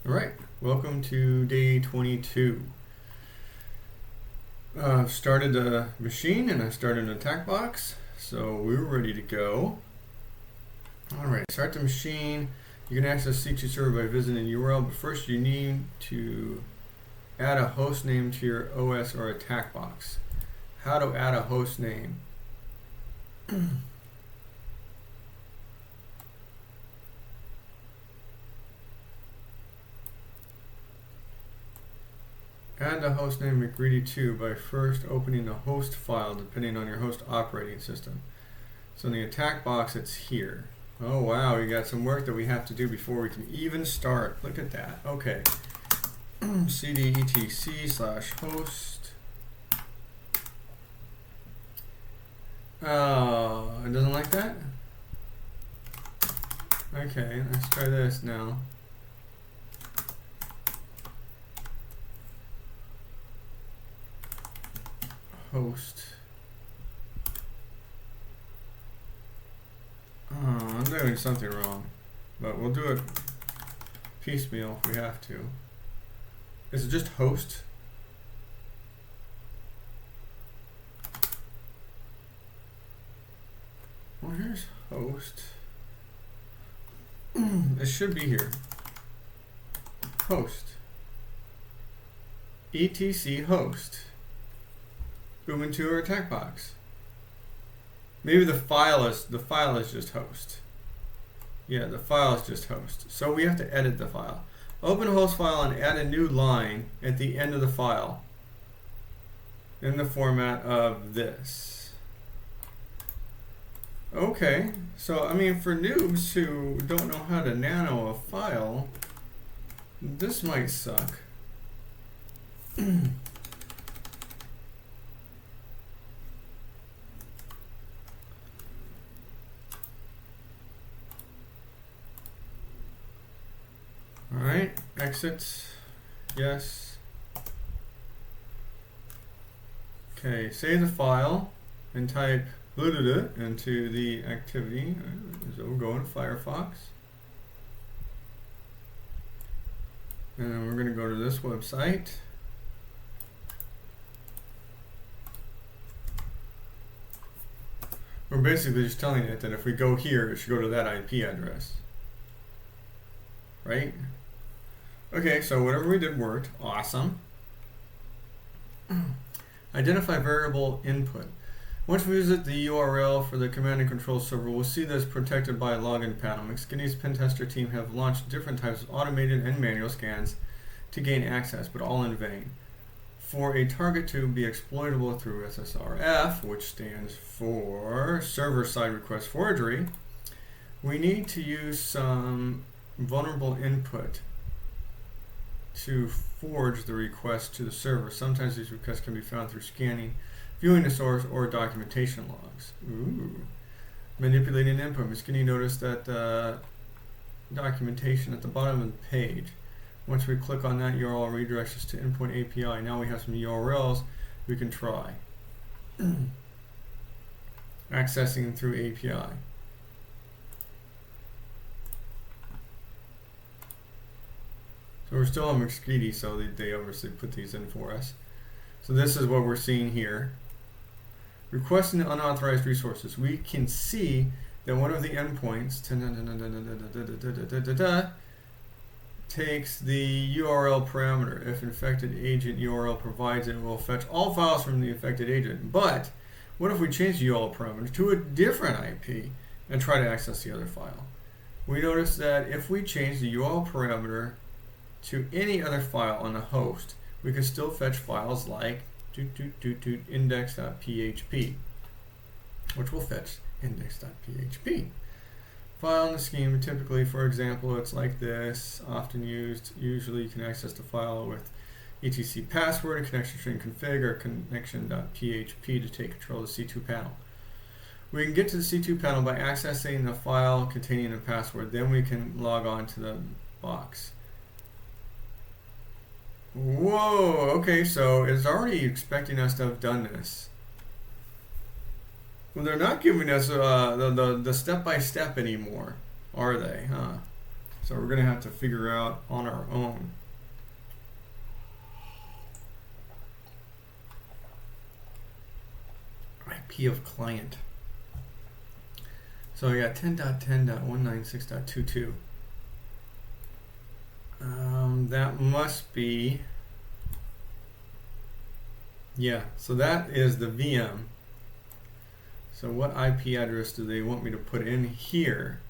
All right, welcome to day 22. I've started the machine and I started an attack box, so we're ready to go. All right, start the machine. You can access C2 server by visiting the URL, but first you need to add a host name to your OS or attack box. How to add a host name? Add the hostname McGreedy2 by first opening the host file depending on your host operating system. So in the attack box, it's here. Oh wow, we got some work that we have to do before we can even start. Look at that. Okay. cd etc/host. Oh, it doesn't like that? Okay, let's try this now. Host. I'm doing something wrong, but we'll do it piecemeal if we have to. Is it just host? Well, here's host. It should be here. Host. etc host. Ubuntu or attack box. Maybe the file is just host. Yeah, the file is just host. So we have to edit the file. Open a host file and add a new line at the end of the file in the format of this. Okay, so I mean, for noobs who don't know how to nano a file, this might suck. Alright, exit, yes. Okay, save the file and type into the activity. So we'll go in Firefox. And then we're going to go to this website. We're basically just telling it that if we go here, it should go to that IP address. Right? Okay, so whatever we did worked. Awesome. Identify variable input. Once we visit the URL for the command and control server, we'll see that it's protected by a login panel. McSkinny's pen tester team have launched different types of automated and manual scans to gain access, but all in vain. For a target to be exploitable through SSRF, which stands for server-side request forgery, we need to use some vulnerable input to forge the request to the server. Sometimes these requests can be found through scanning, viewing the source, or documentation logs. Ooh. Manipulating input. McSkinny noticed that documentation at the bottom of the page. Once we click on that URL, it redirects us to Endpoint API. Now we have some URLs we can try. Accessing through API. So we're still on McSkinny, so they obviously put these in for us. So this is what we're seeing here. Requesting unauthorized resources. We can see that one of the endpoints takes the URL parameter. If infected agent URL provides it, will fetch all files from the infected agent. But what if we change the URL parameter to a different IP and try to access the other file? We notice that if we change the URL parameter to any other file on the host, we can still fetch files like index.php, which will fetch index.php. File in the scheme, typically, for example, it's like this, often used. Usually you can access the file with etc password, connection string config, or connection.php to take control of the C2 panel. We can get to the C2 panel by accessing the file containing a password. Then we can log on to the box. Whoa, okay, so it's already expecting us to have done this. Well, they're not giving us the step-by-step anymore, are they? Huh? So we're going to have to figure out on our own. IP of client. So I got 10.10.196.22. That must be, yeah, so that is the VM. So what IP address do they want me to put in here?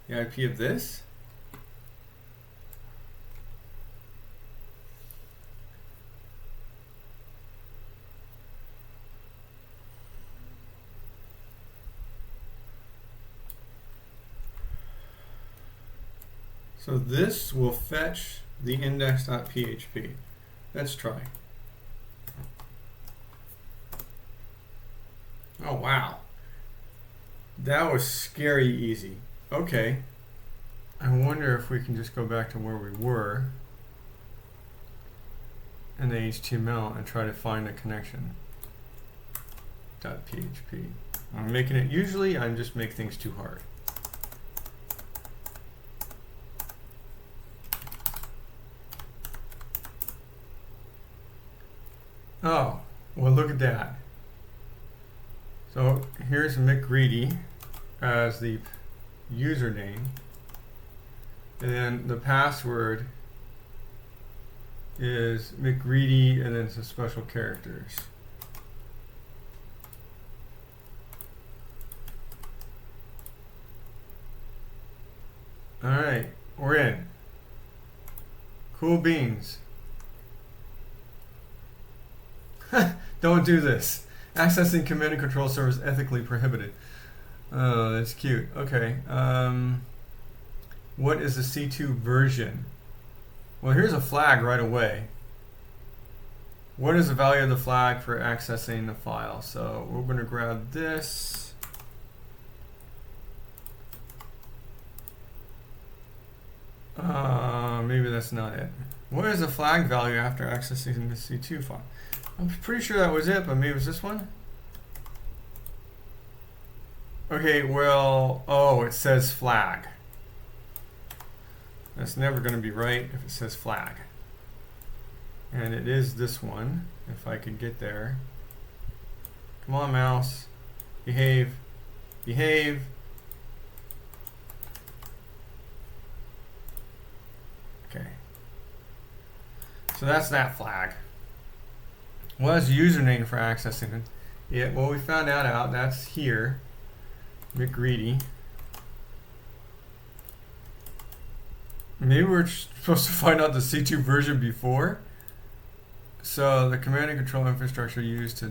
The IP of this? So this will fetch the index.php. Let's try. Oh wow. That was scary easy. Okay. I wonder if we can just go back to where we were in the HTML and try to find a connection. .php. I'm making it, usually I just make things too hard. Oh, well look at that. So here's McGreedy as the username, and then the password is McGreedy and then some special characters. Alright, we're in. Cool beans. Don't do this. Accessing command and control servers ethically prohibited. Oh, that's cute. Okay. What is the C2 version? Well, here's a flag right away. What is the value of the flag for accessing the file? So we're going to grab this. Maybe that's not it. What is the flag value after accessing the C2 file? I'm pretty sure that was it, but maybe it was this one. Okay, well, oh, it says flag. That's never going to be right if it says flag. And it is this one, if I could get there. Come on, mouse. Behave. Behave. Okay. So that's that flag. What is the username for accessing it? Yeah, well, we found that out. That's here. McGreedy. Maybe we're supposed to find out the C2 version before. So the command and control infrastructure used to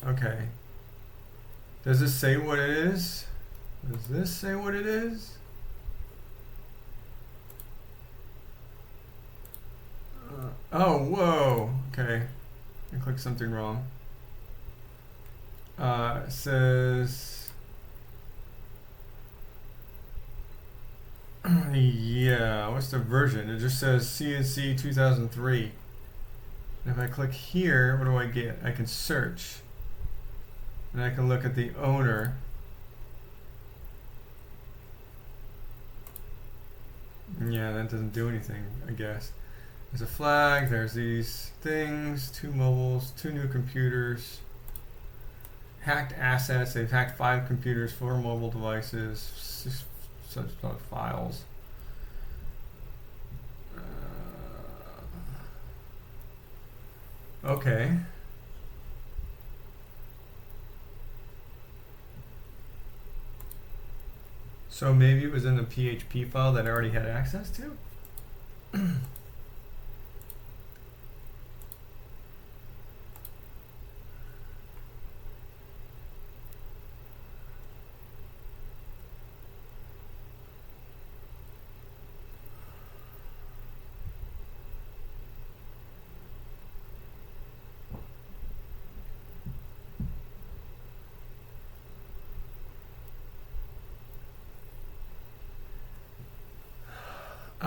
okay. Does this say what it is? Does this say what it is? Oh, whoa. Okay. I clicked something wrong. It says, yeah, what's the version? It just says CNC 2003. And if I click here, what do I get? I can search. And I can look at the owner. Yeah, that doesn't do anything, I guess. There's a flag, there's these things, 2 mobiles, 2 new computers, hacked assets, they've hacked 5 computers, 4 mobile devices, 6 such files. Okay. So maybe it was in the PHP file that I already had access to?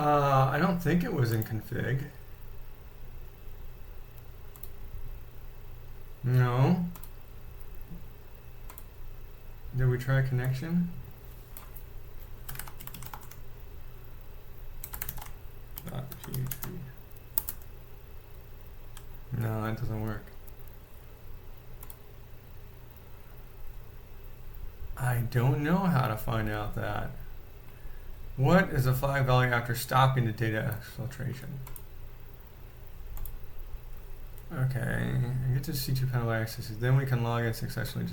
I don't think it was in config. No. Did we try connection? why it doesn't work. I don't know how to find out that. What is the flag value after stopping the data exfiltration? Okay, I get to C2 panel access. Then we can log in successfully.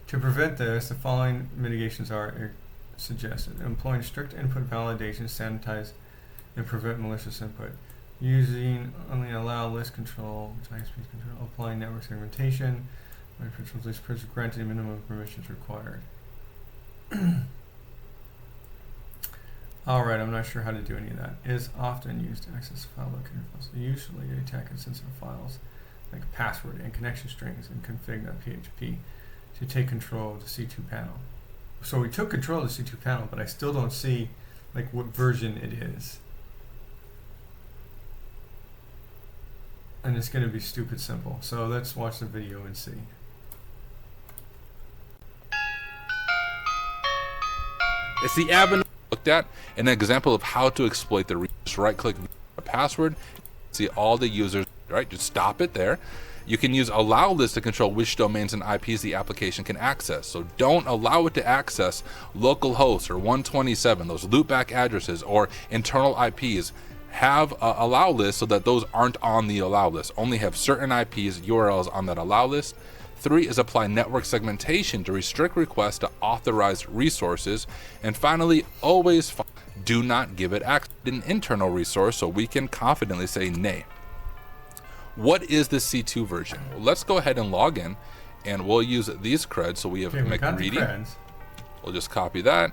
To prevent this, the following mitigations are suggested: employing strict input validation, sanitize, and prevent malicious input. Using only allow list control, which ISP control. Applying network segmentation. Granting minimum permissions required. Alright, I'm not sure how to do any of that. Is often used to access file locator files. Usually to attack sensitive files like password and connection strings and config.php to take control of the C2 panel. So we took control of the C2 panel, but I still don't see like what version it is. And it's going to be stupid simple. So let's watch the video and see. It's the avenue looked at, an example of how to exploit the right-click password. See all the users, right? Just stop it there. You can use allow list to control which domains and IPs the application can access. So don't allow it to access localhost or 127, those loopback addresses or internal IPs. Have allow list so that those aren't on the allow list. Only have certain IPs, URLs on that allow list. 3 is apply network segmentation to restrict requests to authorized resources. And finally, always do not give it access to an internal resource so we can confidently say nay. What is the C2 version? Well, let's go ahead and log in, and we'll use these creds. So we have McReady. We'll just copy that,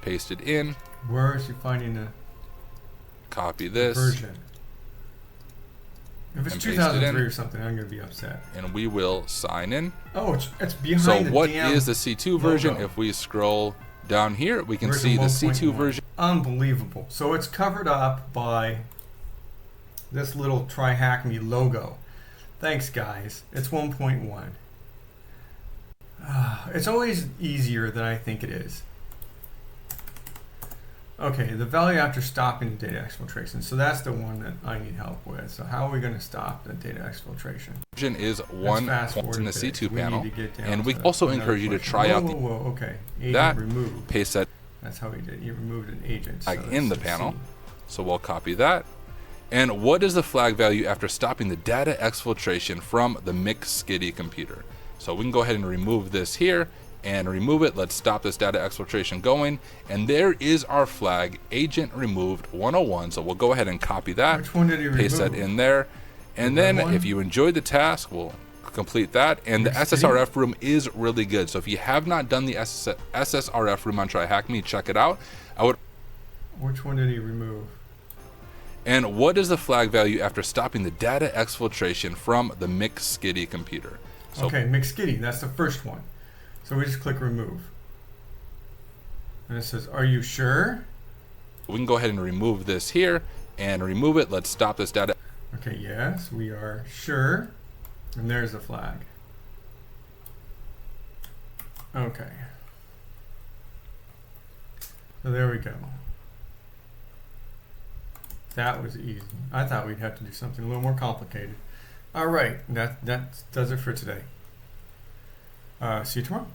paste it in. Where is he finding the copy this version? If it's 2003 or something, I'm going to be upset. And we will sign in. Oh, it's behind so the what damn is the C2 version? logo. If we scroll down here, we can see the C2 version. Unbelievable. So it's covered up by this little TryHackMe logo. Thanks, guys. It's 1.1. It's always easier than I think it is. Okay, the value after stopping the data exfiltration. So that's the one that I need help with. So how are we going to stop the data exfiltration? Version is 1 in the C2 panel, and we also encourage you to try out okay. Agent that. Removed. Paste that. That's how he did. He removed an agent. So in the panel. So we'll copy that. And what is the flag value after stopping the data exfiltration from the McSkitty computer? So we can go ahead and remove this here and remove it. Let's stop this data exfiltration going. And there is our flag, agent removed 101. So we'll go ahead and copy that. Which one did he remove? Paste that in there. And then if you enjoyed the task, we'll complete that. And the SSRF room is really good. So if you have not done the SSRF room on TryHackMe, check it out. Which one did he remove? And what is the flag value after stopping the data exfiltration from the McSkitty computer? So okay, McSkitty, that's the first one. So we just click remove. And it says, are you sure? We can go ahead and remove this here and remove it. Let's stop this data. Okay, yes, we are sure. And there's the flag. Okay. So there we go. That was easy. I thought we'd have to do something a little more complicated. All right, that does it for today. See you tomorrow.